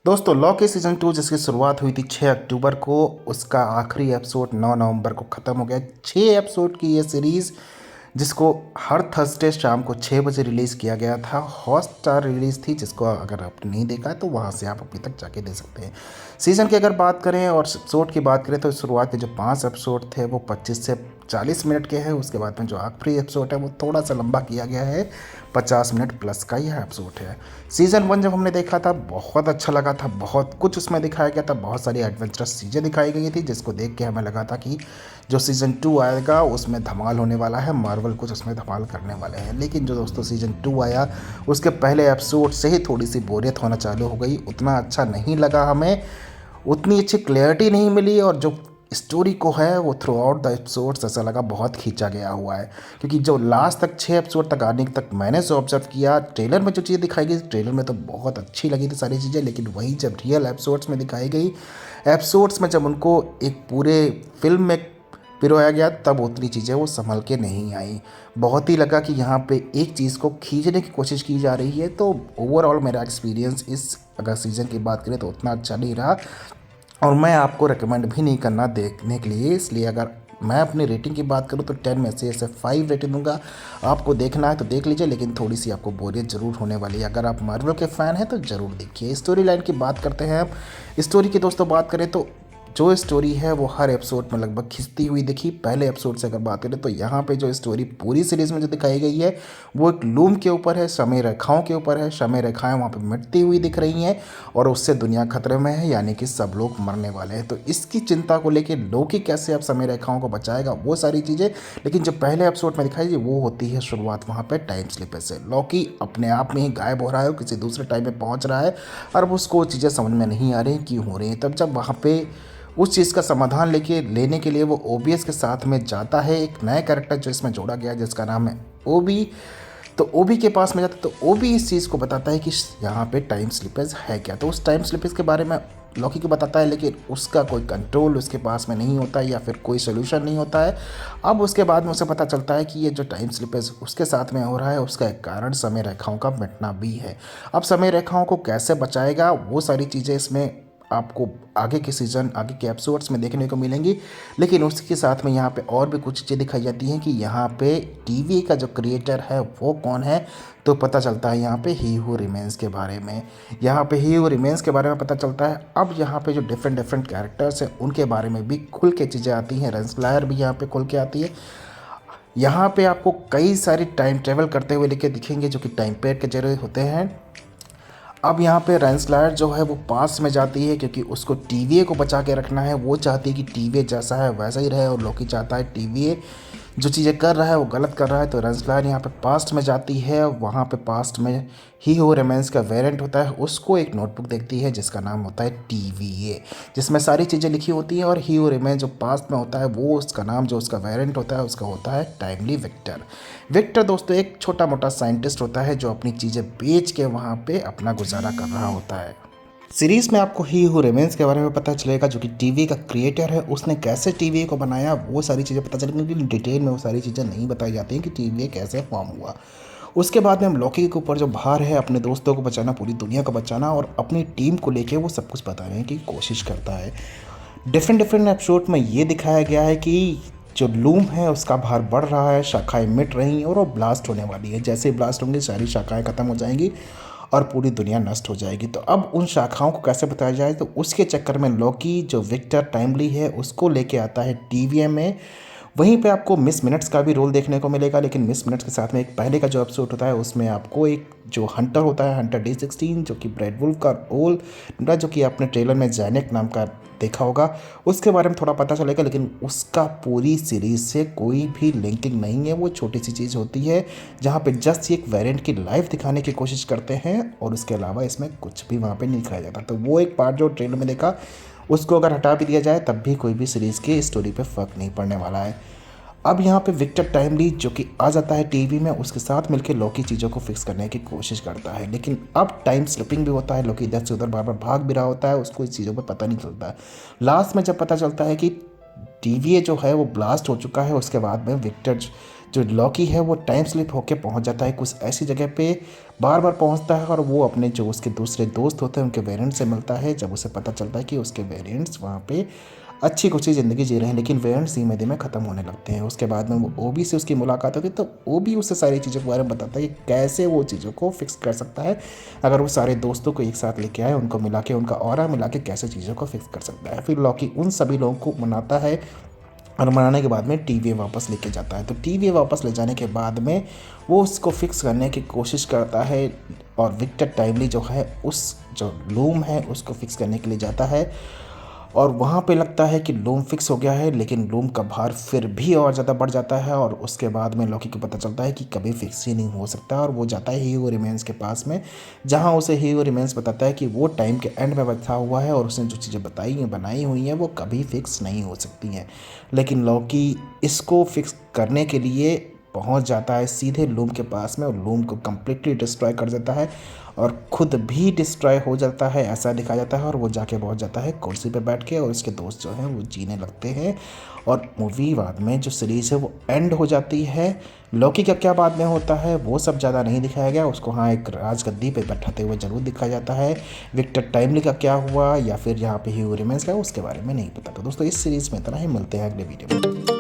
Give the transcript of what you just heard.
दोस्तों Lockie season 2 जिसकी शुरुआत हुई थी 6 अक्टूबर को, उसका आखिरी एपिसोड 9 नवंबर को ख़त्म हो गया। 6 एपिसोड की ये सीरीज़ जिसको हर थर्सडे शाम को 6 बजे रिलीज़ किया गया था, हॉटस्टार रिलीज़ थी, जिसको अगर आपने नहीं देखा है तो वहाँ से आप अभी तक जाके दे सकते हैं। सीज़न की अगर बात करें और एपिसोड की बात करें तो शुरुआत के जो 5 एपिसोड थे वो 25 से 40 मिनट के हैं। उसके बाद में जो आखिरी एपिसोड है वो थोड़ा सा लंबा किया गया है, 50 मिनट प्लस का यह एपिसोड है। सीज़न 1 जब हमने देखा था बहुत अच्छा लगा था, बहुत कुछ उसमें दिखाया गया था, बहुत सारी एडवेंचरस चीज़ें दिखाई गई थी जिसको देख के हमें लगा था कि जो सीज़न 2 आएगा उसमें धमाल होने वाला है, मार्वल कुछ उसमें धमाल करने वाले हैं। लेकिन जो दोस्तों सीज़न 2 आया उसके पहले एपिसोड से ही थोड़ी सी बोरियत होना चालू हो गई। उतना अच्छा नहीं लगा हमें, उतनी अच्छी क्लैरिटी नहीं मिली, और जो स्टोरी को है वो थ्रू आउट द एपिसोड्स ऐसा लगा बहुत खींचा गया हुआ है। क्योंकि जो लास्ट तक 6 एपिसोड तक आने तक मैंने जो ऑब्जर्व किया, ट्रेलर में जो चीज़ें दिखाई गई ट्रेलर में तो बहुत अच्छी लगी थी सारी चीज़ें, लेकिन वही जब रियल एपिसोड्स में दिखाई गई, एपिसोड्स में जब उनको एक पूरे फिल्म में पिरोया गया तब उतनी चीज़ें वो संभल के नहीं आई। बहुत ही लगा कि यहाँ पे एक चीज़ को खींचने की कोशिश की जा रही है। तो ओवरऑल मेरा एक्सपीरियंस इस अगर सीज़न की बात करें तो उतना अच्छा नहीं रहा, और मैं आपको रेकमेंड भी नहीं करना देखने के लिए। इसलिए अगर मैं अपनी रेटिंग की बात करूं तो 10 में से ऐसे 5 रेटिंग दूंगा। आपको देखना है तो देख लीजिए, लेकिन थोड़ी सी आपको बोरियत ज़रूर होने वाली है। अगर आप मार्वल के फ़ैन हैं तो ज़रूर देखिए। स्टोरी लाइन की बात करते हैं आप। स्टोरी की दोस्तों बात करें तो जो स्टोरी है वो हर एपिसोड में लगभग खिंचती हुई दिखी। पहले एपिसोड से अगर बात करें तो यहाँ पे जो स्टोरी पूरी सीरीज़ में जो दिखाई गई है वो एक लूम के ऊपर है, समय रेखाओं के ऊपर है। समय रेखाएं वहाँ पे मिटती हुई दिख रही हैं और उससे दुनिया खतरे में है, यानी कि सब लोग मरने वाले हैं। तो इसकी चिंता को लेकर लोकी कैसे अब समय रेखाओं को बचाएगा, वो सारी चीज़ें। लेकिन जो पहले एपिसोड में दिखाई वो होती है शुरुआत वहाँ पे टाइम स्लिप से। लोकी अपने आप में ही गायब हो रहा है, किसी दूसरे टाइम में पहुँच रहा है, और उसको चीज़ें समझ में नहीं आ रही क्यों हो रही हैं। तब जब वहाँ पे उस चीज़ का समाधान लेने के लिए वो ओबीएस के साथ में जाता है, एक नया कैरेक्टर जो इसमें जोड़ा गया है जिसका नाम है ओबी। तो ओबी के पास में जाता है तो ओबी इस चीज़ को बताता है कि यहाँ पे टाइम स्लिपेज है क्या। तो उस टाइम स्लिपेज के बारे में लॉकी को बताता है, लेकिन उसका कोई कंट्रोल उसके पास में नहीं होता है या फिर कोई सोल्यूशन नहीं होता है। अब उसके बाद में उसे पता चलता है कि ये जो टाइम स्लिपेज उसके साथ में हो रहा है उसका एक कारण समय रेखाओं का मिटना भी है। अब समय रेखाओं को कैसे बचाएगा वो सारी चीज़ें इसमें आपको आगे के सीज़न आगे के एपिसोड्स में देखने को मिलेंगी। लेकिन उसके साथ में यहाँ पे और भी कुछ चीज़ें दिखाई जाती हैं कि यहाँ पे टीवी का जो क्रिएटर है वो कौन है। तो पता चलता है यहाँ पे ही हू रिमेंस के बारे में। यहाँ पे ही हू रिमेंस के बारे में पता चलता है। अब यहाँ पे जो डिफरेंट डिफरेंट कैरेक्टर्स हैं उनके बारे में भी खुल के चीज़ें आती हैं। रेंसलायर भी यहाँ पे खुल के आती है। यहाँ पे आपको कई सारी टाइम ट्रेवल करते हुए लिखे दिखेंगे जो कि टाइम पैड के जरिए होते हैं। अब यहाँ पे रेंसलायर जो है वो पास में जाती है क्योंकि उसको टीवीए को बचा के रखना है। वो चाहती है कि टीवीए जैसा है वैसा ही रहे, और लोकी चाहता है टीवीए जो चीज़ें कर रहा है वो गलत कर रहा है। तो रेंसलायर यहाँ पे पास्ट में जाती है। वहाँ पे पास्ट में ही हो रेमेंस का वेरिएंट होता है, उसको एक नोटबुक देखती है जिसका नाम होता है टीवीए, जिसमें सारी चीज़ें लिखी होती हैं। और ही हो रेमेंस जो पास्ट में होता है वो उसका नाम जो उसका वेरिएंट होता है उसका होता है टाइमली विक्टर। विक्टर दोस्तों एक छोटा मोटा साइंटिस्ट होता है जो अपनी चीज़ें बेच के वहाँ पे अपना गुजारा कर रहा होता है। सीरीज में आपको ही हू रिमेंस के बारे में पता चलेगा जो कि टीवी का क्रिएटर है, उसने कैसे टीवी को बनाया वो सारी चीज़ें पता चलेंगी। लेकिन डिटेल में वो सारी चीज़ें नहीं बताई जाती हैं कि टीवी कैसे फॉर्म हुआ। उसके बाद में हम लॉकी के ऊपर जो भार है अपने दोस्तों को बचाना, पूरी दुनिया को बचाना और अपनी टीम को लेके वो सब कुछ बताने की कोशिश करता है। डिफरेंट डिफरेंट एपिसोड में ये दिखाया गया है कि जो लूम है उसका भार बढ़ रहा है, शाखाएं मिट रही हैं और वो ब्लास्ट होने वाली है। जैसे ही ब्लास्ट होंगी सारी शाखाएं खत्म हो जाएंगी और पूरी दुनिया नष्ट हो जाएगी। तो अब उन शाखाओं को कैसे बताया जाए, तो उसके चक्कर में लॉकी जो विक्टर टाइमली है उसको लेके आता है टीवीए में। वहीं पे आपको मिस मिनट्स का भी रोल देखने को मिलेगा। लेकिन मिस मिनट्स के साथ में एक पहले का जो एपिसोड होता है उसमें आपको एक जो हंटर होता है, हंटर D16 जो कि ब्रैड वुल्फ का रोल जो कि आपने ट्रेलर में जैनेक नाम का देखा होगा, उसके बारे में थोड़ा पता चलेगा। लेकिन उसका पूरी सीरीज से कोई भी लिंकिंग नहीं है। वो छोटी सी चीज़ होती है जहाँ पे जस्ट एक वेरिएंट की लाइफ दिखाने की कोशिश करते हैं और उसके अलावा इसमें कुछ भी वहाँ पे नहीं दिखाया जाता। तो वो एक पार्ट जो ट्रेलर में देखा उसको अगर हटा भी दिया जाए तब भी कोई भी सीरीज़ की स्टोरी पे फ़र्क नहीं पड़ने वाला है। अब यहाँ पे विक्टर टाइमली जो कि आ जाता है टीवी में, उसके साथ मिलकर लॉकी चीज़ों को फिक्स करने की कोशिश करता है। लेकिन अब टाइम स्लिपिंग भी होता है, लॉकी इधर से उधर बार बार भाग भी रहा होता है, उसको इस चीज़ों पर पता नहीं चलता है। लास्ट में जब पता चलता है कि टीवी जो है वो ब्लास्ट हो चुका है, उसके बाद में विक्टर जो लॉकी है वो टाइम स्लिप होके पहुंच जाता है कुछ ऐसी जगह पे, बार बार पहुंचता है और वो अपने जो उसके दूसरे दोस्त होते हैं उनके वेरिएंट से मिलता है। जब उसे पता चलता है कि उसके वेरिएंट्स वहाँ पे अच्छी खुशी ज़िंदगी जी रहे हैं, लेकिन वेरिएंट्स धीमे धीमे ख़त्म होने लगते हैं। उसके बाद में वो ओबी से उसकी मुलाकात होती है, तो ओबी उससे सारी चीज़ों के बारे में बताता है कि कैसे वो चीज़ों को फिक्स कर सकता है। अगर वो सारे दोस्तों को एक साथ लेके आए, उनको मिला के, उनका ऑरा मिला के कैसे चीज़ों को फिक्स कर सकता है। फिर लॉकी उन सभी लोगों को मनाता है और मनाने के बाद में टीवीए वापस लेके जाता है। तो टीवीए वापस ले जाने के बाद में वो उसको फिक्स करने की कोशिश करता है और विक्टर टाइमली जो है उस जो लूम है उसको फिक्स करने के लिए जाता है और वहाँ पे लगता है कि लूम फिक्स हो गया है, लेकिन लूम का भार फिर भी और ज़्यादा बढ़ जाता है और उसके बाद में लॉकी को पता चलता है कि कभी फिक्स ही नहीं हो सकता और वो जाता है ह्यूगो रिमेंस के पास में, जहाँ उसे ह्यूगो रिमेंस बताता है कि वो टाइम के एंड में बैठा हुआ है और उसने जो चीज़ें बताई हैं बनाई हुई हैं वो कभी फिक्स नहीं हो सकती हैं। लेकिन लॉकी इसको फिक्स करने के लिए पहुंच जाता है सीधे लूम के पास में और लूम को कम्प्लीटली डिस्ट्रॉय कर देता है और खुद भी डिस्ट्रॉय हो जाता है, ऐसा दिखाया जाता है। और वो जाके पहुंच जाता है कुर्सी पे बैठ के और उसके दोस्त जो हैं वो जीने लगते हैं और मूवी बाद में जो सीरीज़ है वो एंड हो जाती है। लॉकी का क्या बाद में होता है वो सब ज़्यादा नहीं दिखाया गया, उसको हाँ एक राजगद्दी पे बैठाते हुए ज़रूर दिखाया जाता है। विक्टर टाइमली का क्या हुआ या फिर यहाँ पे ह्यूगो रिमेंस का, उसके बारे में नहीं पता। तो दोस्तों इस सीरीज़ में इतना ही, मिलते हैं अगले वीडियो में।